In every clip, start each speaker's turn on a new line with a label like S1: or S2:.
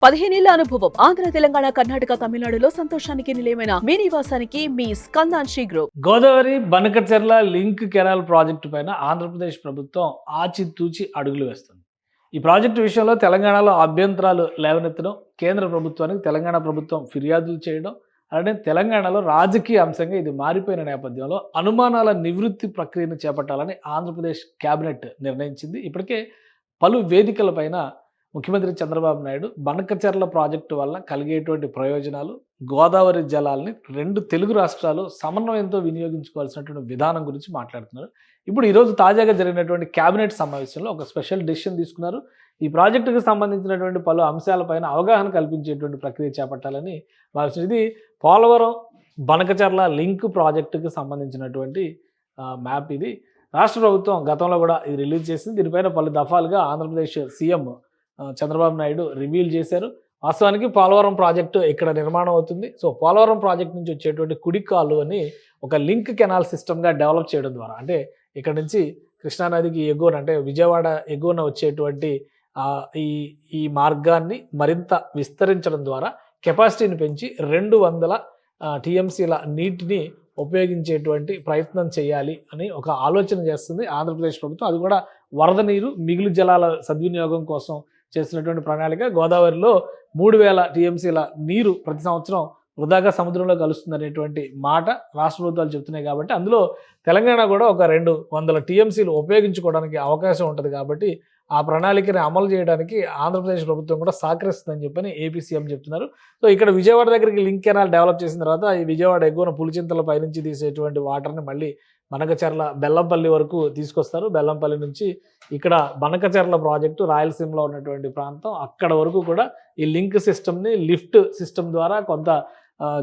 S1: 15 ఏళ్ల అనుభవం ఆంధ్ర తెలంగాణ కర్ణాటక తమిళనాడులో సంతోషానికి నిలయమైన మీ నివాసానికి మీ Skandanshi group.
S2: Godavari Banakacherla link canal project పైన ఆంధ్రప్రదేశ్ ప్రభుత్వం ఆచితూచి అడుగులు వేస్తుంది. ఈ ప్రాజెక్టు విషయంలో తెలంగాణలో అభ్యంతరాలు లేవనెత్తడం, కేంద్ర ప్రభుత్వానికి తెలంగాణ ప్రభుత్వం ఫిర్యాదులు చేయడం, అలానే తెలంగాణలో రాజకీయ అంశంగా ఇది మారిపోయిన నేపథ్యంలో అనుమానాల నివృత్తి ప్రక్రియను చేపట్టాలని ఆంధ్రప్రదేశ్ కేబినెట్ నిర్ణయించింది. ఇప్పటికే పలు వేదికలపైన ముఖ్యమంత్రి చంద్రబాబు నాయుడు బనకచెర్ల ప్రాజెక్టు వల్ల కలిగేటువంటి ప్రయోజనాలు, గోదావరి జలాల్ని రెండు తెలుగు రాష్ట్రాలు సమన్వయంతో వినియోగించుకోవాల్సినటువంటి విధానం గురించి మాట్లాడుతున్నారు. ఇప్పుడు ఈరోజు తాజాగా జరిగినటువంటి కేబినెట్ సమావేశంలో ఒక స్పెషల్ డెసిషన్ తీసుకున్నారు. ఈ ప్రాజెక్టుకు సంబంధించినటువంటి పలు అంశాలపైన అవగాహన కల్పించేటువంటి ప్రక్రియ చేపట్టాలని భావిస్తున్నారు. ఇది పోలవరం బనకచెర్ల లింక్ ప్రాజెక్టుకు సంబంధించినటువంటి మ్యాప్. ఇది రాష్ట్ర ప్రభుత్వం గతంలో కూడా ఇది రిలీజ్ చేసింది. దీనిపైన పలు దఫాలుగా ఆంధ్రప్రదేశ్ సీఎం చంద్రబాబు నాయుడు రివీల్ చేశారు. వాస్తవానికి పోలవరం ప్రాజెక్టు ఇక్కడ నిర్మాణం అవుతుంది. సో పోలవరం ప్రాజెక్ట్ నుంచి వచ్చేటువంటి కుడి కాలువని ఒక లింక్ కెనాల్ సిస్టమ్గా డెవలప్ చేయడం ద్వారా, అంటే ఇక్కడ నుంచి కృష్ణానదికి ఎగువన, అంటే విజయవాడ ఎగువన వచ్చేటువంటి ఈ మార్గాన్ని మరింత విస్తరించడం ద్వారా కెపాసిటీని పెంచి 200 టీఎంసీల నీటిని ఉపయోగించేటువంటి ప్రయత్నం చేయాలి అని ఒక ఆలోచన చేస్తుంది ఆంధ్రప్రదేశ్ ప్రభుత్వం. అది కూడా వరద నీరు, మిగులు జలాల సద్వినియోగం కోసం చేస్తున్నటువంటి ప్రణాళిక. గోదావరిలో 3000 టీఎంసీల నీరు ప్రతి సంవత్సరం వృధాగా సముద్రంలో కలుస్తుందనేటువంటి మాట రాష్ట్ర ప్రభుత్వాలు చెప్తున్నాయి. కాబట్టి అందులో తెలంగాణ కూడా ఒక 200 టీఎంసీలు ఉపయోగించుకోవడానికి అవకాశం ఉంటుంది. కాబట్టి ఆ ప్రణాళికని అమలు చేయడానికి ఆంధ్రప్రదేశ్ ప్రభుత్వం కూడా సహకరిస్తుందని చెప్పని ఏపీ సీఎం చెప్తున్నారు. సో ఇక్కడ విజయవాడ దగ్గరికి లింక్ కెనాల్ డెవలప్ చేసిన తర్వాత ఈ విజయవాడ ఎగువన పులిచింతల పైనుంచి తీసేటువంటి వాటర్ని మళ్ళీ బనకచెర్ల బెల్లంపల్లి వరకు తీసుకొస్తారు. బెల్లంపల్లి నుంచి ఇక్కడ బనకచెర్ల ప్రాజెక్టు రాయలసీమలో ఉన్నటువంటి ప్రాంతం, అక్కడ వరకు కూడా ఈ లింక్ సిస్టమ్ని లిఫ్ట్ సిస్టమ్ ద్వారా కొంత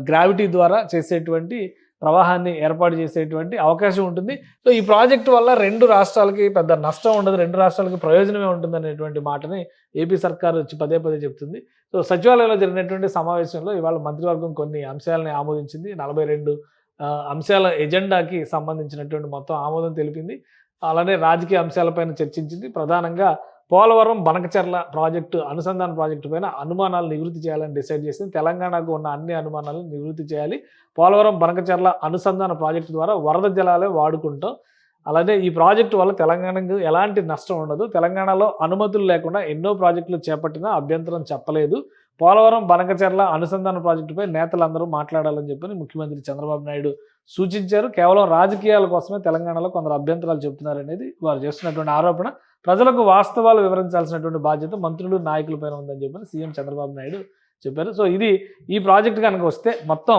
S2: గ్రావిటీ ద్వారా చేసేటువంటి ప్రవాహాన్ని ఏర్పాటు చేసేటువంటి అవకాశం ఉంటుంది. సో ఈ ప్రాజెక్టు వల్ల రెండు రాష్ట్రాలకి పెద్ద నష్టం ఉండదు, రెండు రాష్ట్రాలకి ప్రయోజనమే ఉంటుంది అనేటువంటి మాటని ఏపీ సర్కారు వచ్చి పదే చెప్తుంది. సో సచివాలయంలో జరిగినటువంటి సమావేశంలో ఇవాళ మంత్రివర్గం కొన్ని అంశాలని ఆమోదించింది. 42 అంశాల ఎజెండాకి సంబంధించినటువంటి మొత్తం ఆమోదం తెలిపింది. అలానే రాజకీయ అంశాలపైన చర్చించింది. ప్రధానంగా పోలవరం బనకచెర్ల ప్రాజెక్టు అనుసంధాన ప్రాజెక్టు పైన అనుమానాలు నివృత్తి చేయాలని డిసైడ్ చేసింది. తెలంగాణకు ఉన్న అన్ని అనుమానాలను నివృత్తి చేయాలి. పోలవరం బనకచెర్ల అనుసంధాన ప్రాజెక్టు ద్వారా వరద జలాలే వాడుకుంటాం. అలానే ఈ ప్రాజెక్టు వల్ల తెలంగాణకు ఎలాంటి నష్టం ఉండదు. తెలంగాణలో అనుమతులు లేకుండా ఎన్నో ప్రాజెక్టులు చేపట్టినా అభ్యంతరం చెప్పలేదు. పోలవరం బనకచెర్ల అనుసంధాన ప్రాజెక్టుపై నేతలందరూ మాట్లాడాలని చెప్పని ముఖ్యమంత్రి చంద్రబాబు నాయుడు సూచించారు. కేవలం రాజకీయాల కోసమే తెలంగాణలో కొందరు అభ్యంతరాలు చెబుతున్నారనేది వారు చేస్తున్నటువంటి ఆరోపణ. ప్రజలకు వాస్తవాలు వివరించాల్సినటువంటి బాధ్యత మంత్రులు, నాయకులపైన ఉందని చెప్పని సీఎం చంద్రబాబు నాయుడు చెప్పారు. సో ఇది ఈ ప్రాజెక్టు కనుక వస్తే మొత్తం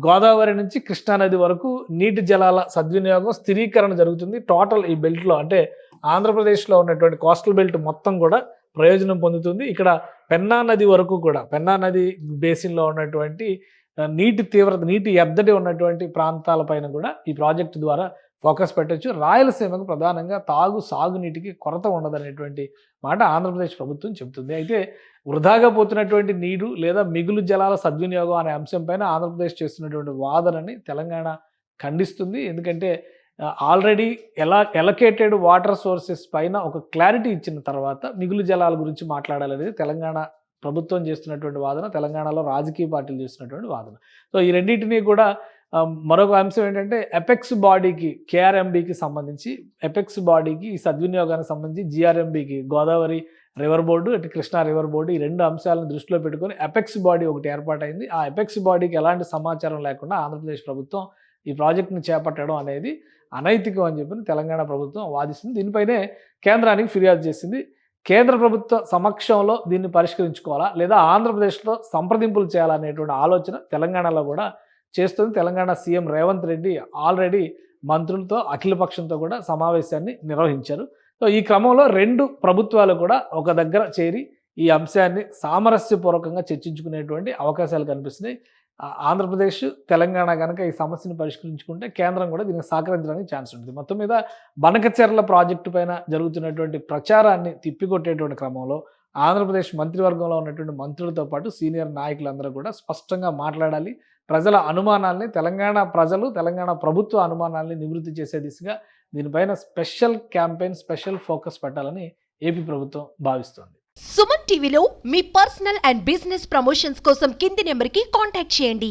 S2: గోదావరి నుంచి కృష్ణానది వరకు నీటి జలాల సద్వినియోగం, స్థిరీకరణ జరుగుతుంది. టోటల్ ఈ బెల్ట్లో, అంటే ఆంధ్రప్రదేశ్లో ఉన్నటువంటి కోస్టల్ బెల్ట్ మొత్తం కూడా ప్రయోజనం పొందుతుంది. ఇక్కడ పెన్నా నది వరకు కూడా, పెన్నా నది బేసిన్లో ఉన్నటువంటి నీటి తీవ్రత, నీటి ఎద్దడి ఉన్నటువంటి ప్రాంతాలపైన కూడా ఈ ప్రాజెక్టు ద్వారా ఫోకస్ పెట్టచ్చు. రాయలసీమకు ప్రధానంగా సాగునీటికి కొరత ఉండదనేటువంటి మాట ఆంధ్రప్రదేశ్ ప్రభుత్వం చెబుతుంది. అయితే వృధాగా పోతున్నటువంటి నీరు లేదా మిగులు జలాల సద్వినియోగం అనే అంశంపైన ఆంధ్రప్రదేశ్ చేస్తున్నటువంటి వాదనని తెలంగాణ ఖండిస్తుంది. ఎందుకంటే ఆల్రెడీ ఎలకేటెడ్ వాటర్ సోర్సెస్ పైన ఒక క్లారిటీ ఇచ్చిన తర్వాత మిగులు జలాల గురించి మాట్లాడాలనేది తెలంగాణ ప్రభుత్వం చేస్తున్నటువంటి వాదన, తెలంగాణలో రాజకీయ పార్టీలు చేస్తున్నటువంటి వాదన. సో ఈ రెండింటినీ కూడా మరొక అంశం ఏంటంటే ఎపెక్స్ బాడీకి, కేఆర్ఎంబీకి సంబంధించి, ఎపెక్స్ బాడీకి ఈ సద్వినియోగానికి సంబంధించి జిఆర్ఎంబీకి, గోదావరి రివర్ బోర్డు, అటు కృష్ణా రివర్ బోర్డు, ఈ రెండు అంశాలను దృష్టిలో పెట్టుకొని ఎపెక్స్ బాడీ ఒకటి ఏర్పాటైంది. ఆ ఎపెక్స్ బాడీకి ఎలాంటి సమాచారం లేకుండా ఆంధ్రప్రదేశ్ ప్రభుత్వం ఈ ప్రాజెక్టును చేపట్టడం అనేది అనైతికం అని చెప్పి తెలంగాణ ప్రభుత్వం వాదిస్తుంది. దీనిపైనే కేంద్రానికి ఫిర్యాదు చేసింది. కేంద్ర ప్రభుత్వ సమక్షంలో దీన్ని పరిష్కరించుకోవాలా లేదా ఆంధ్రప్రదేశ్లో సంప్రదింపులు చేయాలనేటువంటి ఆలోచన తెలంగాణలో కూడా చేస్తుంది. తెలంగాణ సీఎం రేవంత్ రెడ్డి ఆల్రెడీ మంత్రులతో, అఖిలపక్షంతో కూడా సమావేశాన్ని నిర్వహించారు. సో ఈ క్రమంలో రెండు ప్రభుత్వాలు కూడా ఒక దగ్గర చేరి ఈ అంశాన్ని సామరస్యపూర్వకంగా చర్చించుకునేటువంటి అవకాశాలు కనిపిస్తున్నాయి. ఆంధ్రప్రదేశ్, తెలంగాణ కనుక ఈ సమస్యను పరిష్కరించుకుంటే కేంద్రం కూడా దీనికి సహకరించడానికి ఛాన్స్ ఉంటుంది. మొత్తం మీద బనకచెర్ల ప్రాజెక్టు పైన జరుగుతున్నటువంటి ప్రచారాన్ని తిప్పికొట్టేటువంటి క్రమంలో ఆంధ్రప్రదేశ్ మంత్రివర్గంలో ఉన్నటువంటి మంత్రులతో పాటు సీనియర్ నాయకులందరూ కూడా స్పష్టంగా మాట్లాడాలి. ప్రజల అనుమానాల్ని, తెలంగాణ ప్రజలు, తెలంగాణ ప్రభుత్వ అనుమానాల్ని నివృత్తి చేసే దిశగా దీనిపైన స్పెషల్ క్యాంపెయిన్, స్పెషల్ ఫోకస్ పెట్టాలని ఏపీ ప్రభుత్వం భావిస్తోంది.
S3: సుమన్ టీవీలో మీ పర్సనల్ అండ్ బిజినెస్ ప్రమోషన్స్ కోసం కింది నెంబర్కి కాంటాక్ట్ చేయండి.